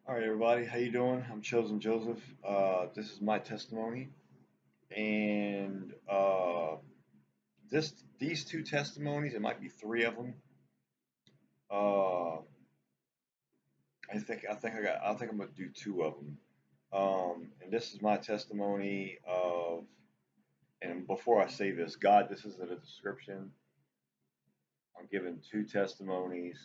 All right, everybody, how you doing? I'm Chosen Joseph. This is my testimony, and these two testimonies, it might be three of them. Uh, I think I'm gonna do two of them. And this is my testimony of, and before I say this, God, this isn't a description. I'm giving two testimonies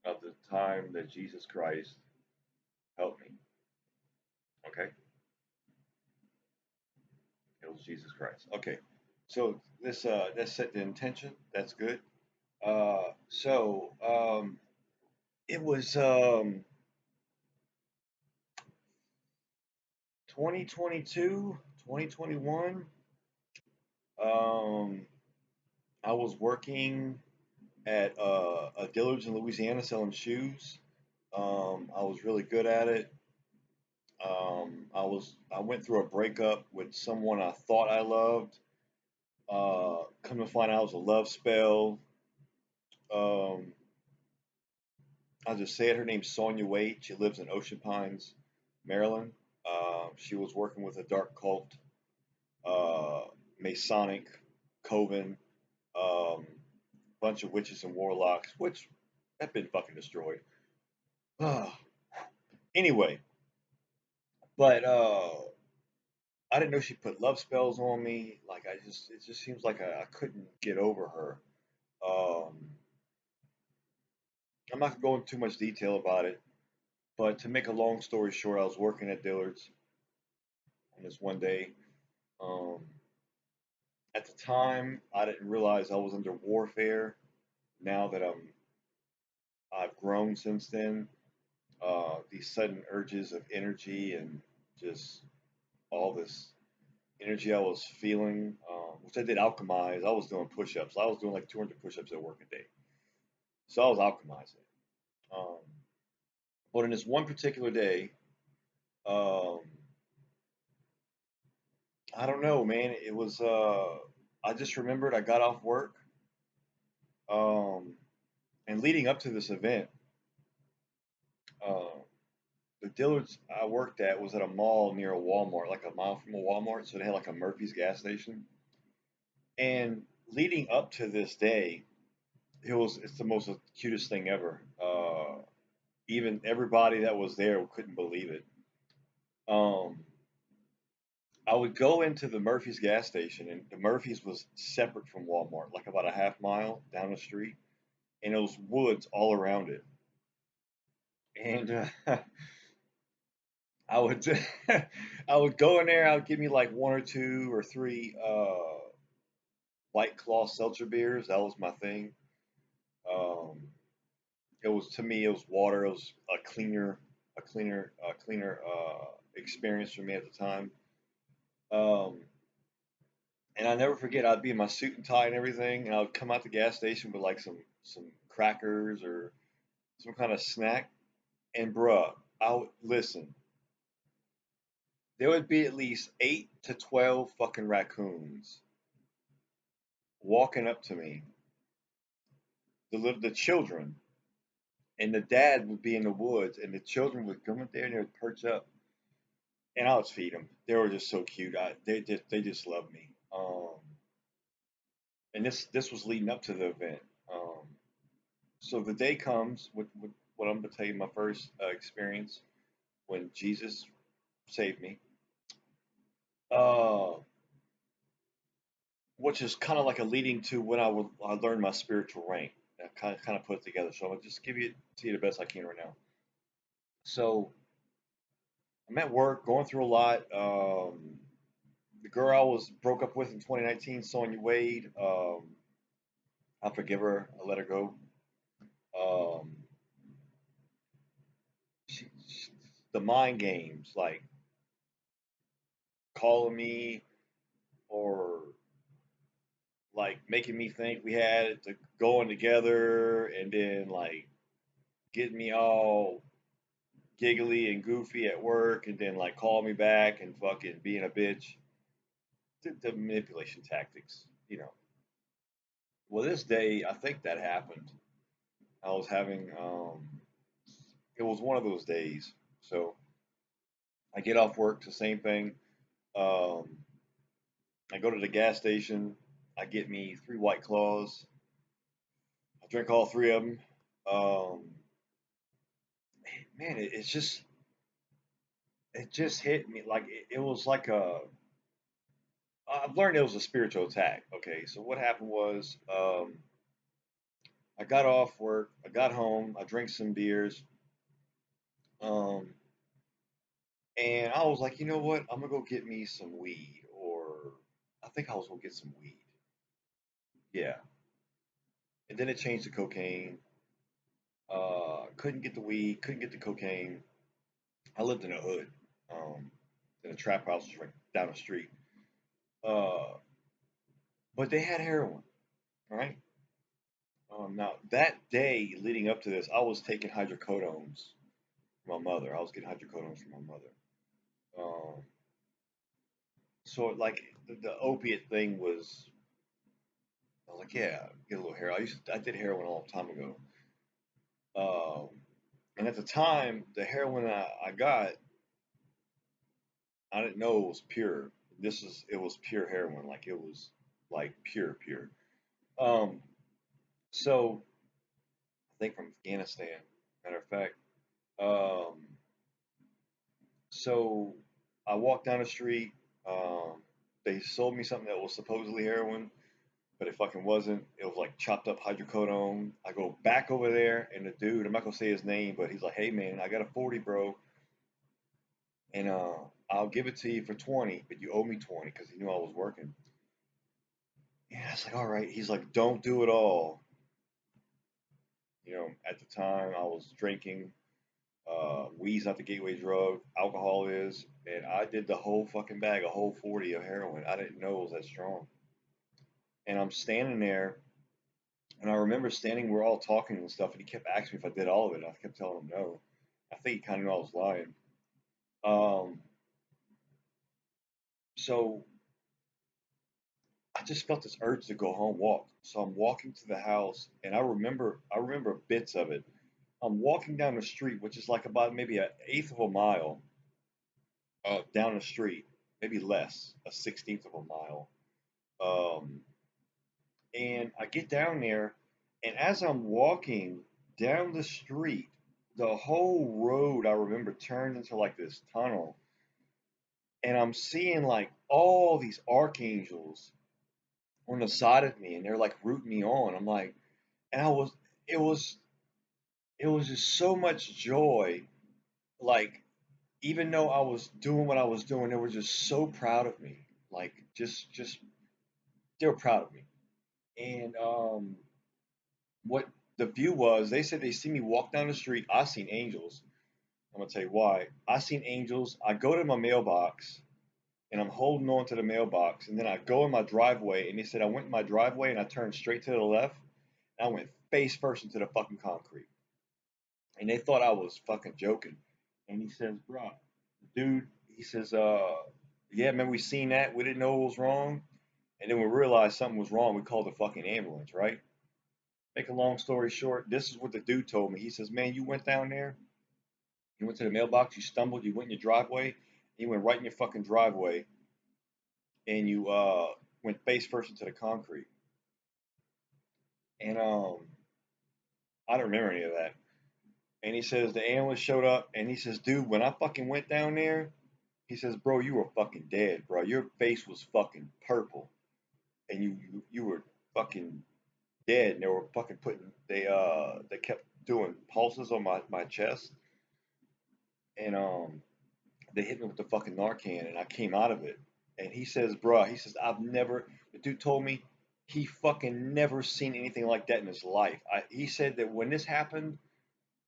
of the time that Jesus Christ helped me. Okay, it was Jesus Christ. Okay, so this that set the intention. That's good. So it was 2022, 2021. Um, I was working at a Dillard's in Louisiana selling shoes. I was really good at it. I went through a breakup with someone I thought I loved. Come to find out it was a love spell. Um, I'll just say it. Her name's Sonia Wade. She lives in Ocean Pines, Maryland. She was working with a dark cult, uh, Masonic, Coven, um, bunch of witches and warlocks, which have been fucking destroyed. Anyway, but I didn't know she put love spells on me. Like it just seems like I couldn't get over her. Um, I'm not gonna go into too much detail about it, but to make a long story short, I was working at Dillard's on this one day. Um, at the time, I didn't realize I was under warfare. Now that I've grown since then, these sudden urges of energy and just all this energy I was feeling, which I did alchemize. I was doing push-ups. I was doing like 200 push-ups at work a day. So I was alchemizing. Um, but in this one particular day, um, I don't know, man. It was. I just remembered I got off work, um, and leading up to this event, uh, the Dillard's I worked at was at a mall near a Walmart, like a mile from a Walmart. So they had like a Murphy's gas station. And leading up to this day, it's the most cutest thing ever. Even everybody that was there couldn't believe it. Um, I would go into the Murphy's gas station, and the Murphy's was separate from Walmart, like about a half mile down the street, and it was woods all around it. And I would I would go in there. I would give me like one or two or three White Claw seltzer beers. That was my thing. Um, it was to me, it was water. It was cleaner experience for me at the time. Um, and I never forget, I'd be in my suit and tie and everything, and I would come out the gas station with like some crackers or some kind of snack. And bruh, I would listen. There would be at least 8 to 12 fucking raccoons walking up to me, the children, and the dad would be in the woods, and the children would come up there and they would perch up, and I would feed them. They were just so cute. They just loved me. And this was leading up to the event. Um, so the day comes with what I'm gonna tell you my first experience when Jesus saved me, uh, which is kind of like a leading to when I learned my spiritual rank. I kind of put it together. So I'm gonna just give it to you the best I can right now. So I'm at work, going through a lot. The girl I was broke up with in 2019, Sonia Wade. I forgive her. I let her go. Um, she, the mind games, like calling me or like making me think we had to going together, and then like getting me all giggly and goofy at work, and then like call me back and fucking being a bitch. The manipulation tactics. Well, this day I think that happened. I was having it was one of those days. So I get off work, it's the same thing. Um, I go to the gas station. I get me 3 White Claws. I drink all three of them. Um, man, it just hit me like it was like a. I've learned it was a spiritual attack. Okay, so what happened was I got off work. I got home. I drank some beers. Um, and I was like, you know what? I'm gonna go get me some weed, or I think I was gonna get some weed. Yeah, and then it changed to cocaine. Couldn't get the weed. Couldn't get the cocaine. I lived in a hood. Um, and the trap house was right down the street. Uh, but they had heroin, right? Now that day leading up to this, I was taking hydrocodones from my mother. I was getting hydrocodones from my mother. Um, so like the opiate thing was, I was like, yeah, get a little heroin. I did heroin a long time ago. Um, and at the time, the heroin I got, I didn't know it was pure. It was pure heroin, like it was like pure, pure. Um, so I think from Afghanistan, matter of fact. Um, so I walked down the street. Um, they sold me something that was supposedly heroin, but it fucking wasn't. It was like chopped up hydrocodone. I go back over there, and the dude, I'm not gonna say his name, but he's like, "Hey man, I got a 40, bro, and I'll give it to you for 20, but you owe me 20 because he knew I was working." Yeah, I was like, "All right." He's like, "Don't do it all." At the time I was drinking. Weed's not the gateway drug. Alcohol is, and I did the whole fucking bag, a whole 40 of heroin. I didn't know it was that strong. And I'm standing there, and I remember standing, we're all talking and stuff, and he kept asking me if I did all of it. I kept telling him no. I think he kind of knew I was lying. Um, so I just felt this urge to go home, walk. So I'm walking to the house, and I remember bits of it. I'm walking down the street, which is like about maybe an eighth of a mile down the street, maybe less, a 16th of a mile. Um, and I get down there, and as I'm walking down the street, the whole road I remember turned into like this tunnel, and I'm seeing like all these archangels on the side of me, and they're like rooting me on. I'm like, and it was, it was just so much joy. Like, even though I was doing what I was doing, they were just so proud of me. Like, just they were proud of me. And what the view was, they said they see me walk down the street. I seen angels. I'm gonna tell you why. I seen angels. I go to my mailbox and I'm holding on to the mailbox, and then I go in my driveway, and they said I went in my driveway and I turned straight to the left, and I went face first into the fucking concrete. And they thought I was fucking joking. And he says, bro, dude, he says, yeah, man, we seen that. We didn't know it was wrong. And then we realized something was wrong. We called the fucking ambulance, right? Make a long story short, this is what the dude told me. He says, man, you went down there, you went to the mailbox, you stumbled, you went in your driveway, you went right in your fucking driveway, and you went face first into the concrete. And I don't remember any of that. And he says the ambulance showed up, and he says, dude, when I fucking went down there, he says, bro, you were fucking dead, bro. Your face was fucking purple, and you were fucking dead. And they were fucking they kept doing pulses on my chest, and they hit me with the fucking Narcan, and I came out of it. And he says, bro, he says, the dude told me he fucking never seen anything like that in his life. He said that when this happened,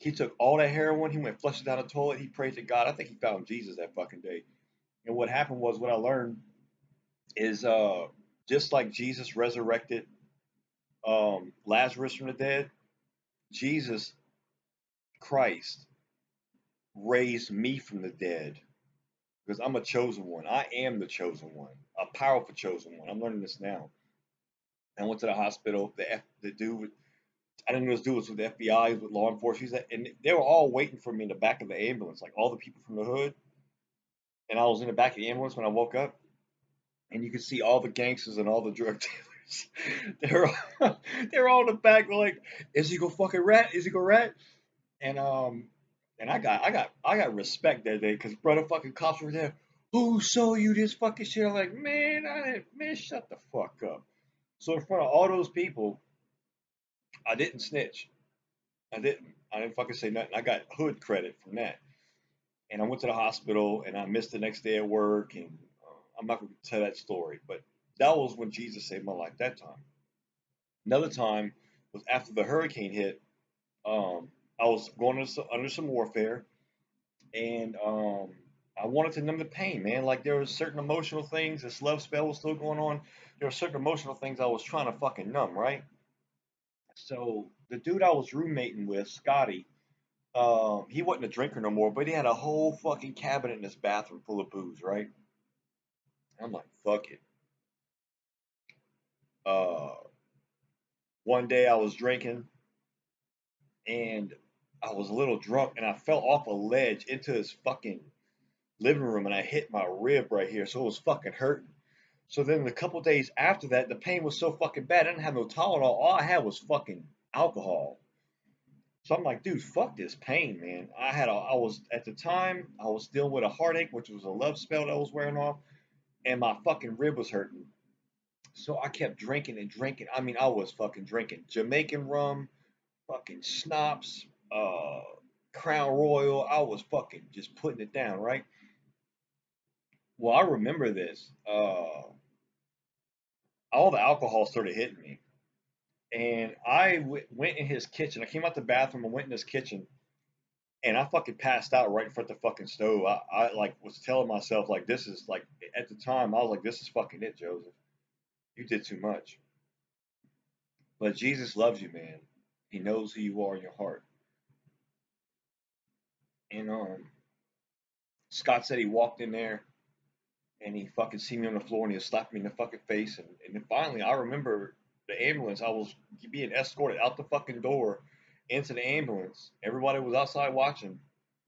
he took all that heroin, he went flushed it down the toilet, he prayed to God. I think he found Jesus that fucking day. And what happened was, what I learned is just like Jesus resurrected Lazarus from the dead, Jesus Christ raised me from the dead because I'm a chosen one. I am the chosen one, a powerful chosen one. I'm learning this now. I went to the hospital. The dude I didn't know this dude was with the FBI, he was with law enforcement. And they were all waiting for me in the back of the ambulance, like all the people from the hood. And I was in the back of the ambulance when I woke up, and you could see all the gangsters and all the drug dealers. They're all in the back. They're like, "Is he gonna fucking rat? Is he gonna rat?" And I got respect that day because brother fucking cops were there. Who sold you this fucking shit? I'm like, man, I didn't. Man, shut the fuck up. So in front of all those people, I didn't snitch. I didn't. I didn't fucking say nothing. I got hood credit from that. And I went to the hospital and I missed the next day at work. And I'm not going to tell that story, but that was when Jesus saved my life that time. Another time was after the hurricane hit. I was going under some warfare and I wanted to numb the pain, man. Like there were certain emotional things. This love spell was still going on. There were certain emotional things I was trying to fucking numb, right? So the dude I was roommating with, Scotty, he wasn't a drinker no more, but he had a whole fucking cabinet in his bathroom full of booze, right? I'm like, fuck it. Uh, One day I was drinking and I was a little drunk and I fell off a ledge into his fucking living room and I hit my rib right here, so it was fucking hurting. So then a couple days after that, the pain was so fucking bad. I didn't have no Tylenol. All I had was fucking alcohol. So I'm like, dude, fuck this pain, man. I was at the time I was dealing with a heartache, which was a love spell that I was wearing off, and my fucking rib was hurting. So I kept drinking and drinking. I mean, I was fucking drinking Jamaican rum, fucking schnapps, Crown Royal. I was fucking just putting it down, right? Well, I remember this. All the alcohol started hitting me, and went in his kitchen. I came out the bathroom and went in his kitchen, and I fucking passed out right in front of the fucking stove. I like was telling myself like this is like at the time I was like this is fucking it, Joseph. You did too much. But Jesus loves you, man. He knows who you are in your heart. And Scott said he walked in there and he fucking see me on the floor and he slapped me in the fucking face. And then finally, I remember the ambulance. I was being escorted out the fucking door into the ambulance. Everybody was outside watching.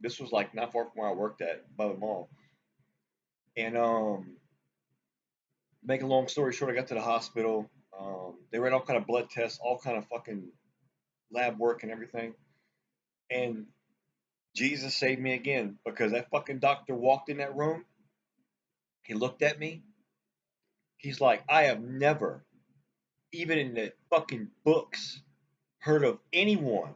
This was like not far from where I worked at by the mall. And make a long story short, I got to the hospital. They ran all kind of blood tests, all kind of fucking lab work and everything. And Jesus saved me again because that fucking doctor walked in that room. He looked at me. He's like, I have never, even in the fucking books, heard of anyone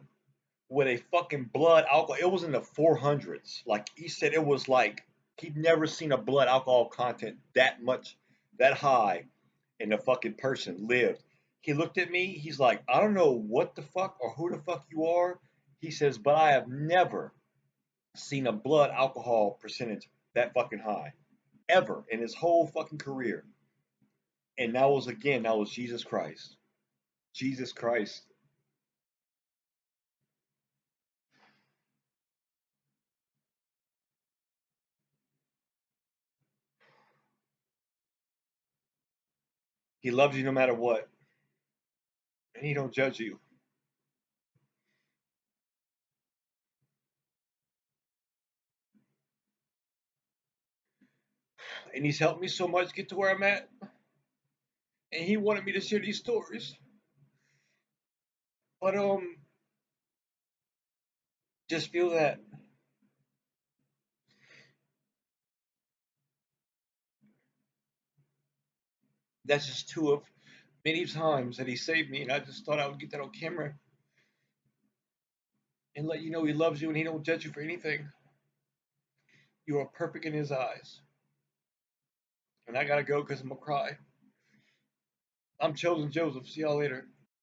with a fucking blood alcohol. It was in the 400s. Like he said, it was like he'd never seen a blood alcohol content that much, that high in a fucking person lived. He looked at me. He's like, I don't know what the fuck or who the fuck you are. He says, but I have never seen a blood alcohol percentage that fucking high ever in his whole fucking career. And that was Jesus Christ. Jesus Christ. He loves you no matter what, and he don't judge you. And he's helped me so much get to where I'm at. And he wanted me to share these stories. But just feel that that's just two of many times that he saved me, and I just thought I would get that on camera and let you know he loves you and he don't judge you for anything. You are perfect in his eyes. And I gotta go because I'm gonna cry. I'm Chosen Joseph. See y'all later.